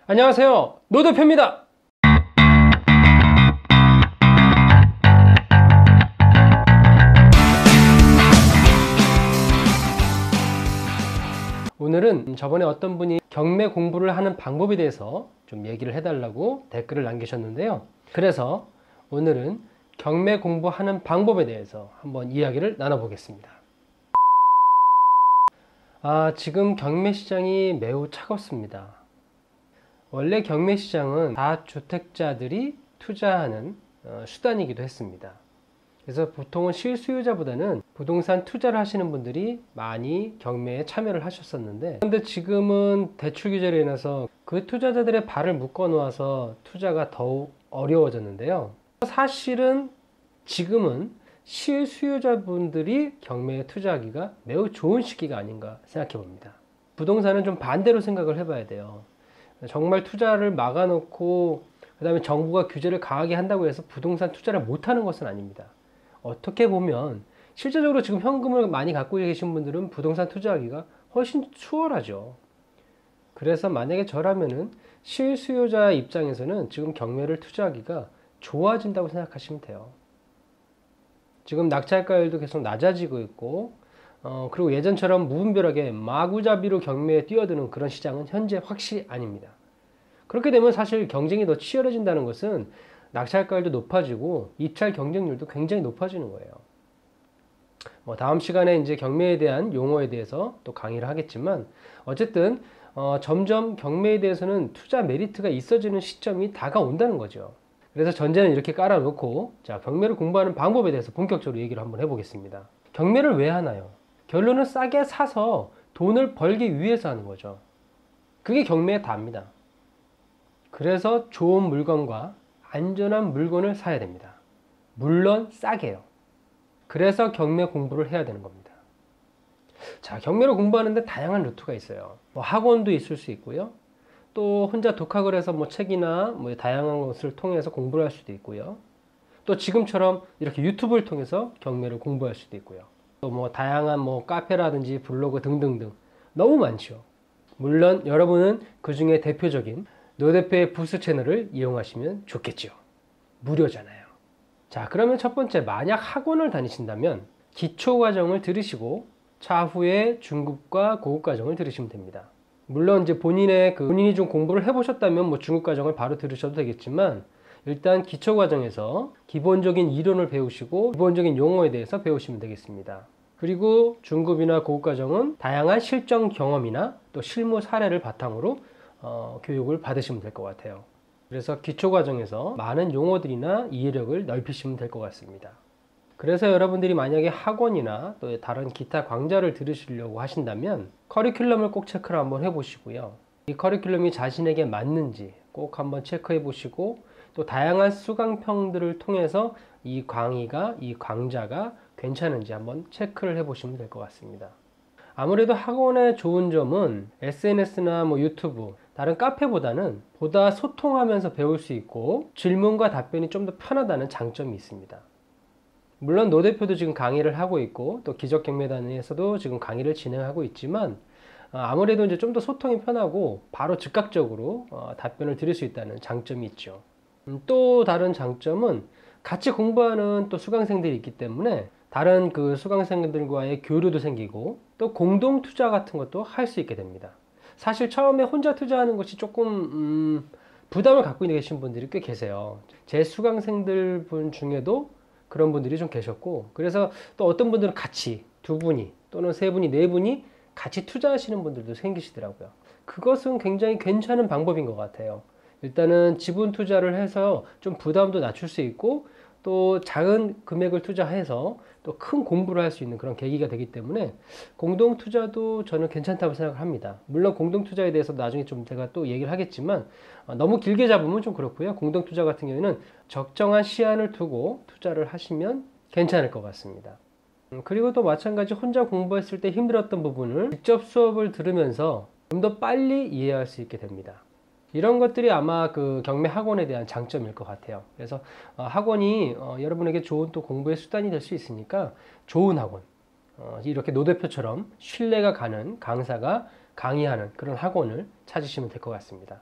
안녕하세요, 노 대표입니다. 오늘은 저번에 어떤 분이 경매 공부를 하는 방법에 대해서 좀 얘기를 해달라고 댓글을 남기셨는데요. 그래서 오늘은 경매 공부하는 방법에 대해서 한번 이야기를 나눠보겠습니다. 지금 경매 시장이 매우 차갑습니다. 원래 경매 시장은 다주택자들이 투자하는 수단이기도 했습니다. 그래서 보통은 실수요자보다는 부동산 투자를 하시는 분들이 많이 경매에 참여를 하셨었는데, 그런데 지금은 대출 규제로 인해서 그 투자자들의 발을 묶어 놓아서 투자가 더욱 어려워졌는데요. 사실은 지금은 실수요자분들이 경매에 투자하기가 매우 좋은 시기가 아닌가 생각해 봅니다. 부동산은 좀 반대로 생각을 해봐야 돼요. 정말 투자를 막아놓고 그 다음에 정부가 규제를 강하게 한다고 해서 부동산 투자를 못하는 것은 아닙니다. 어떻게 보면 실제적으로 지금 현금을 많이 갖고 계신 분들은 부동산 투자하기가 훨씬 수월하죠. 그래서 만약에 저라면은 실수요자 입장에서는 지금 경매를 투자하기가 좋아진다고 생각하시면 돼요. 지금 낙찰가율도 계속 낮아지고 있고, 그리고 예전처럼 무분별하게 마구잡이로 경매에 뛰어드는 그런 시장은 현재 확실히 아닙니다. 그렇게 되면 사실 경쟁이 더 치열해진다는 것은 낙찰가율도 높아지고 입찰 경쟁률도 굉장히 높아지는 거예요. 다음 시간에 이제 경매에 대한 용어에 대해서 또 강의를 하겠지만, 어쨌든 점점 경매에 대해서는 투자 메리트가 있어지는 시점이 다가온다는 거죠. 그래서 전제는 이렇게 깔아놓고, 자, 경매를 공부하는 방법에 대해서 본격적으로 얘기를 한번 해보겠습니다. 경매를 왜 하나요? 결론은 싸게 사서 돈을 벌기 위해서 하는 거죠. 그게 경매의 답입니다. 그래서 좋은 물건과 안전한 물건을 사야 됩니다. 물론 싸게요. 그래서 경매 공부를 해야 되는 겁니다. 자, 경매를 공부하는데 다양한 루트가 있어요. 학원도 있을 수 있고요. 또 혼자 독학을 해서 책이나 다양한 것을 통해서 공부를 할 수도 있고요. 또 지금처럼 이렇게 유튜브를 통해서 경매를 공부할 수도 있고요. 또 다양한 카페라든지 블로그 등등등 너무 많죠. 물론 여러분은 그 중에 대표적인 노 대표의 부스 채널을 이용하시면 좋겠죠. 무료잖아요. 자, 그러면 첫 번째, 만약 학원을 다니신다면 기초 과정을 들으시고 차후에 중급과 고급 과정을 들으시면 됩니다. 물론 이제 본인이 좀 공부를 해보셨다면 중급 과정을 바로 들으셔도 되겠지만, 일단 기초 과정에서 기본적인 이론을 배우시고 기본적인 용어에 대해서 배우시면 되겠습니다. 그리고 중급이나 고급 과정은 다양한 실전 경험이나 또 실무 사례를 바탕으로 교육을 받으시면 될 것 같아요. 그래서 기초 과정에서 많은 용어들이나 이해력을 넓히시면 될 것 같습니다. 그래서 여러분들이 만약에 학원이나 또 다른 기타 강좌를 들으시려고 하신다면 커리큘럼을 꼭 체크를 한번 해보시고요. 이 커리큘럼이 자신에게 맞는지 꼭 한번 체크해 보시고, 또 다양한 수강평들을 통해서 이 강좌가 괜찮은지 한번 체크를 해 보시면 될 것 같습니다. 아무래도 학원의 좋은 점은 SNS나 유튜브, 다른 카페보다는 보다 소통하면서 배울 수 있고 질문과 답변이 좀 더 편하다는 장점이 있습니다. 물론 노 대표도 지금 강의를 하고 있고 또 기적경매단에서도 지금 강의를 진행하고 있지만, 아무래도 이제 좀 더 소통이 편하고 바로 즉각적으로 답변을 드릴 수 있다는 장점이 있죠. 또 다른 장점은 같이 공부하는 또 수강생들이 있기 때문에 다른 그 수강생들과의 교류도 생기고 또 공동 투자 같은 것도 할 수 있게 됩니다. 사실 처음에 혼자 투자하는 것이 조금 부담을 갖고 계신 분들이 꽤 계세요. 제 수강생들 분 중에도 그런 분들이 좀 계셨고, 그래서 또 어떤 분들은 같이 두 분이 또는 세 분이 네 분이 같이 투자하시는 분들도 생기시더라고요. 그것은 굉장히 괜찮은 방법인 것 같아요. 일단은 지분 투자를 해서 좀 부담도 낮출 수 있고, 또 작은 금액을 투자해서 또 큰 공부를 할 수 있는 그런 계기가 되기 때문에 공동 투자도 저는 괜찮다고 생각을 합니다. 물론 공동 투자에 대해서 나중에 좀 제가 또 얘기를 하겠지만, 너무 길게 잡으면 좀 그렇고요. 공동 투자 같은 경우에는 적정한 시한을 두고 투자를 하시면 괜찮을 것 같습니다. 그리고 또 마찬가지 혼자 공부했을 때 힘들었던 부분을 직접 수업을 들으면서 좀 더 빨리 이해할 수 있게 됩니다. 이런 것들이 아마 그 경매 학원에 대한 장점일 것 같아요. 그래서 학원이 여러분에게 좋은 또 공부의 수단이 될 수 있으니까 좋은 학원, 이렇게 노 대표처럼 신뢰가 가는 강사가 강의하는 그런 학원을 찾으시면 될 것 같습니다.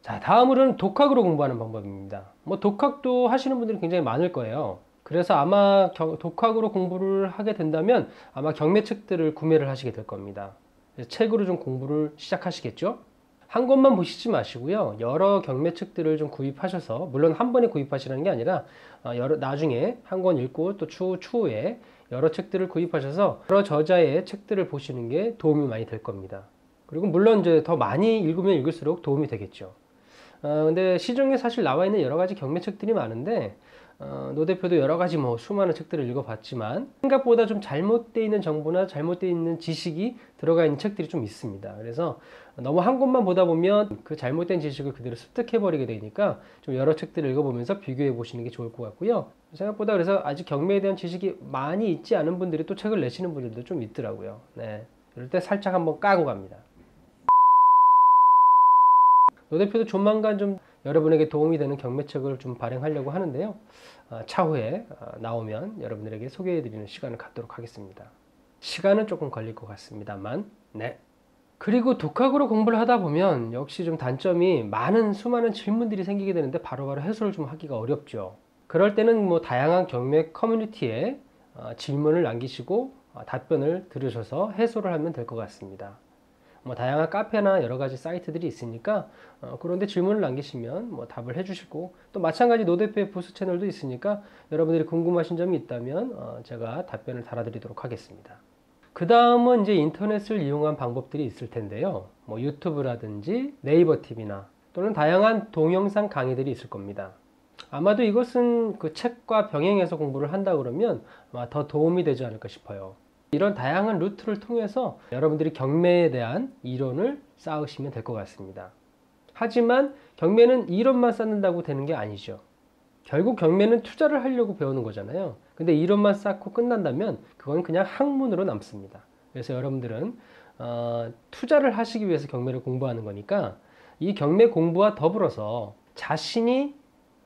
자, 다음으로는 독학으로 공부하는 방법입니다. 뭐 독학도 하시는 분들이 굉장히 많을 거예요. 그래서 아마 독학으로 공부를 하게 된다면 아마 경매책들을 구매를 하시게 될 겁니다. 그래서 책으로 좀 공부를 시작하시겠죠? 한 권만 보시지 마시고요. 여러 경매책들을 좀 구입하셔서, 물론 한 번에 구입하시라는 게 아니라 나중에 한 권 읽고 또 추후에 여러 책들을 구입하셔서 여러 저자의 책들을 보시는 게 도움이 많이 될 겁니다. 그리고 물론 이제 더 많이 읽으면 읽을수록 도움이 되겠죠. 근데 시중에 사실 나와 있는 여러 가지 경매책들이 많은데, 노 대표도 여러 가지 뭐 수많은 책들을 읽어봤지만 생각보다 좀 잘못되어 있는 정보나 잘못되어 있는 지식이 들어가 있는 책들이 좀 있습니다. 그래서 너무 한 권만 보다 보면 그 잘못된 지식을 그대로 습득해버리게 되니까 좀 여러 책들을 읽어보면서 비교해 보시는 게 좋을 것 같고요. 생각보다 그래서 아직 경매에 대한 지식이 많이 있지 않은 분들이 또 책을 내시는 분들도 좀 있더라고요. 네, 이럴 때 살짝 한번 까고 갑니다. 노 대표도 조만간 좀 여러분에게 도움이 되는 경매책을 좀 발행하려고 하는데요. 차후에 나오면 여러분들에게 소개해드리는 시간을 갖도록 하겠습니다. 시간은 조금 걸릴 것 같습니다만, 네. 그리고 독학으로 공부를 하다 보면 역시 좀 단점이 수많은 질문들이 생기게 되는데 바로바로 해소를 좀 하기가 어렵죠. 그럴 때는 뭐 다양한 경매 커뮤니티에 질문을 남기시고 답변을 들으셔서 해소를 하면 될 것 같습니다. 뭐 다양한 카페나 여러 가지 사이트들이 있으니까 그런데 질문을 남기시면 뭐 답을 해주시고, 또 마찬가지 노 대표의 부스 채널도 있으니까 여러분들이 궁금하신 점이 있다면 제가 답변을 달아드리도록 하겠습니다. 그 다음은 이제 인터넷을 이용한 방법들이 있을 텐데요. 뭐 유튜브라든지 네이버 TV나 또는 다양한 동영상 강의들이 있을 겁니다. 아마도 이것은 그 책과 병행해서 공부를 한다 그러면 아마 더 도움이 되지 않을까 싶어요. 이런 다양한 루트를 통해서 여러분들이 경매에 대한 이론을 쌓으시면 될 것 같습니다. 하지만 경매는 이론만 쌓는다고 되는 게 아니죠. 결국 경매는 투자를 하려고 배우는 거잖아요. 근데 이론만 쌓고 끝난다면 그건 그냥 학문으로 남습니다. 그래서 여러분들은 투자를 하시기 위해서 경매를 공부하는 거니까 이 경매 공부와 더불어서 자신이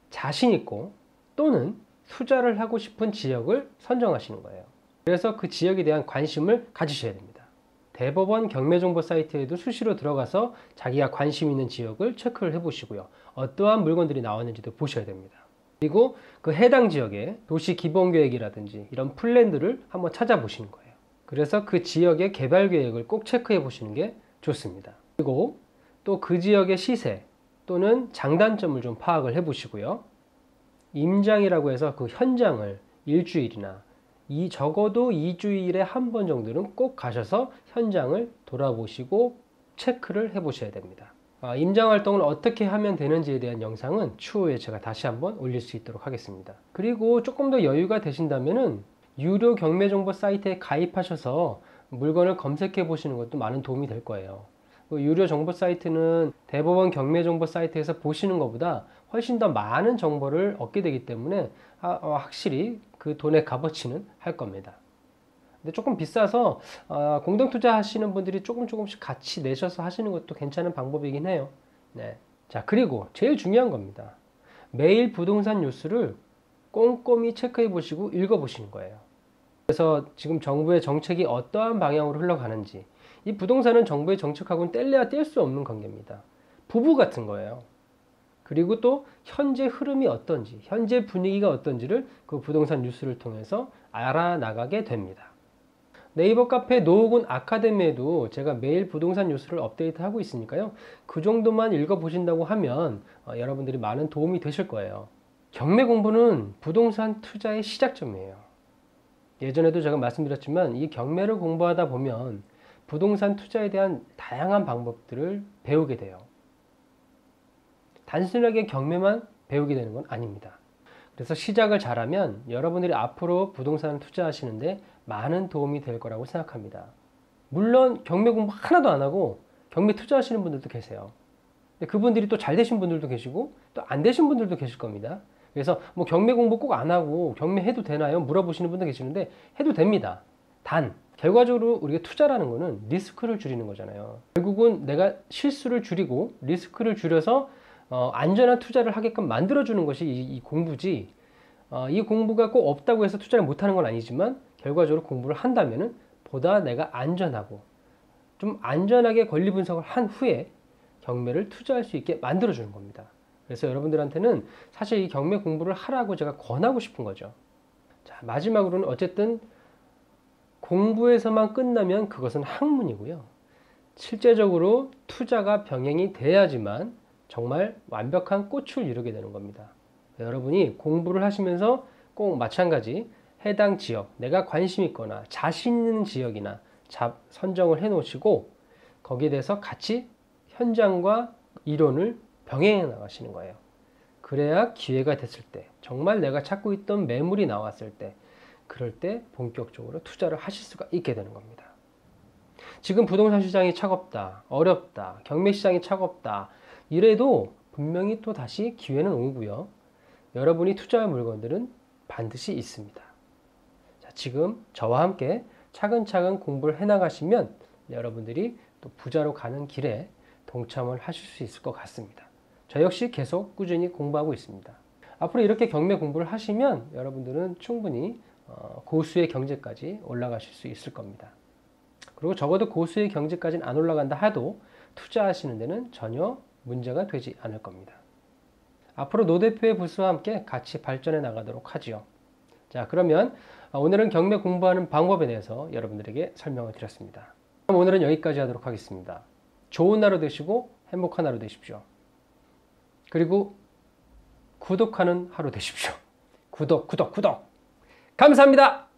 자신 있고 또는 투자를 하고 싶은 지역을 선정하시는 거예요. 그래서 그 지역에 대한 관심을 가지셔야 됩니다. 대법원 경매정보 사이트에도 수시로 들어가서 자기가 관심 있는 지역을 체크를 해보시고요. 어떠한 물건들이 나왔는지도 보셔야 됩니다. 그리고 그 해당 지역의 도시 기본계획이라든지 이런 플랜들을 한번 찾아보시는 거예요. 그래서 그 지역의 개발 계획을 꼭 체크해 보시는 게 좋습니다. 그리고 또 그 지역의 시세 또는 장단점을 좀 파악을 해 보시고요. 임장이라고 해서 그 현장을 일주일이나 적어도 2주일에 한 번 정도는 꼭 가셔서 현장을 돌아보시고 체크를 해 보셔야 됩니다. 임장 활동을 어떻게 하면 되는지에 대한 영상은 추후에 제가 다시 한번 올릴 수 있도록 하겠습니다. 그리고 조금 더 여유가 되신다면은 유료 경매 정보 사이트에 가입하셔서 물건을 검색해 보시는 것도 많은 도움이 될 거예요. 유료 정보 사이트는 대법원 경매 정보 사이트에서 보시는 것보다 훨씬 더 많은 정보를 얻게 되기 때문에 확실히 그 돈의 값어치는 할 겁니다. 근데 조금 비싸서 공동투자 하시는 분들이 조금씩 같이 내셔서 하시는 것도 괜찮은 방법이긴 해요. 네. 자, 그리고 제일 중요한 겁니다. 매일 부동산 뉴스를 꼼꼼히 체크해 보시고 읽어 보시는 거예요. 그래서 지금 정부의 정책이 어떠한 방향으로 흘러가는지, 이 부동산은 정부의 정책하고는 뗄래야 뗄 수 없는 관계입니다. 부부 같은 거예요. 그리고 또 현재 흐름이 어떤지, 현재 분위기가 어떤지를 그 부동산 뉴스를 통해서 알아나가게 됩니다. 네이버 카페 노후군 아카데미에도 제가 매일 부동산 뉴스를 업데이트하고 있으니까요. 그 정도만 읽어보신다고 하면 여러분들이 많은 도움이 되실 거예요. 경매 공부는 부동산 투자의 시작점이에요. 예전에도 제가 말씀드렸지만 이 경매를 공부하다 보면 부동산 투자에 대한 다양한 방법들을 배우게 돼요. 단순하게 경매만 배우게 되는 건 아닙니다. 그래서 시작을 잘하면 여러분들이 앞으로 부동산 투자하시는데 많은 도움이 될 거라고 생각합니다. 물론 경매 공부 하나도 안 하고 경매 투자하시는 분들도 계세요. 근데 그분들이 또 잘 되신 분들도 계시고 또 안 되신 분들도 계실 겁니다. 그래서 뭐 경매 공부 꼭 안 하고 경매 해도 되나요? 물어보시는 분도 계시는데 해도 됩니다. 단 결과적으로 우리가 투자라는 거는 리스크를 줄이는 거잖아요. 결국은 내가 실수를 줄이고 리스크를 줄여서 안전한 투자를 하게끔 만들어주는 것이 이 공부지, 이 공부가 꼭 없다고 해서 투자를 못하는 건 아니지만 결과적으로 공부를 한다면은 보다 내가 안전하고 좀 안전하게 권리 분석을 한 후에 경매를 투자할 수 있게 만들어주는 겁니다. 그래서 여러분들한테는 사실 이 경매 공부를 하라고 제가 권하고 싶은 거죠. 자, 마지막으로는 어쨌든 공부에서만 끝나면 그것은 학문이고요. 실제적으로 투자가 병행이 돼야지만 정말 완벽한 꽃을 이루게 되는 겁니다. 여러분이 공부를 하시면서 꼭 마찬가지 해당 지역, 내가 관심 있거나 자신 있는 지역이나 선정을 해 놓으시고 거기에 대해서 같이 현장과 이론을 병행해 나가시는 거예요. 그래야 기회가 됐을 때, 정말 내가 찾고 있던 매물이 나왔을 때, 그럴 때 본격적으로 투자를 하실 수가 있게 되는 겁니다. 지금 부동산 시장이 차갑다, 어렵다, 경매 시장이 차갑다 이래도 분명히 또 다시 기회는 오고요. 여러분이 투자할 물건들은 반드시 있습니다. 자, 지금 저와 함께 차근차근 공부를 해나가시면 여러분들이 또 부자로 가는 길에 동참을 하실 수 있을 것 같습니다. 저 역시 계속 꾸준히 공부하고 있습니다. 앞으로 이렇게 경매 공부를 하시면 여러분들은 충분히 고수의 경제까지 올라가실 수 있을 겁니다. 그리고 적어도 고수의 경제까지는 안 올라간다 해도 투자하시는 데는 전혀 문제가 되지 않을 겁니다. 앞으로 노 대표의 부스와 함께 같이 발전해 나가도록 하지요. 자, 그러면 오늘은 경매 공부하는 방법에 대해서 여러분들에게 설명을 드렸습니다. 그럼 오늘은 여기까지 하도록 하겠습니다. 좋은 하루 되시고 행복한 하루 되십시오. 그리고 구독하는 하루 되십시오. 구독. 감사합니다.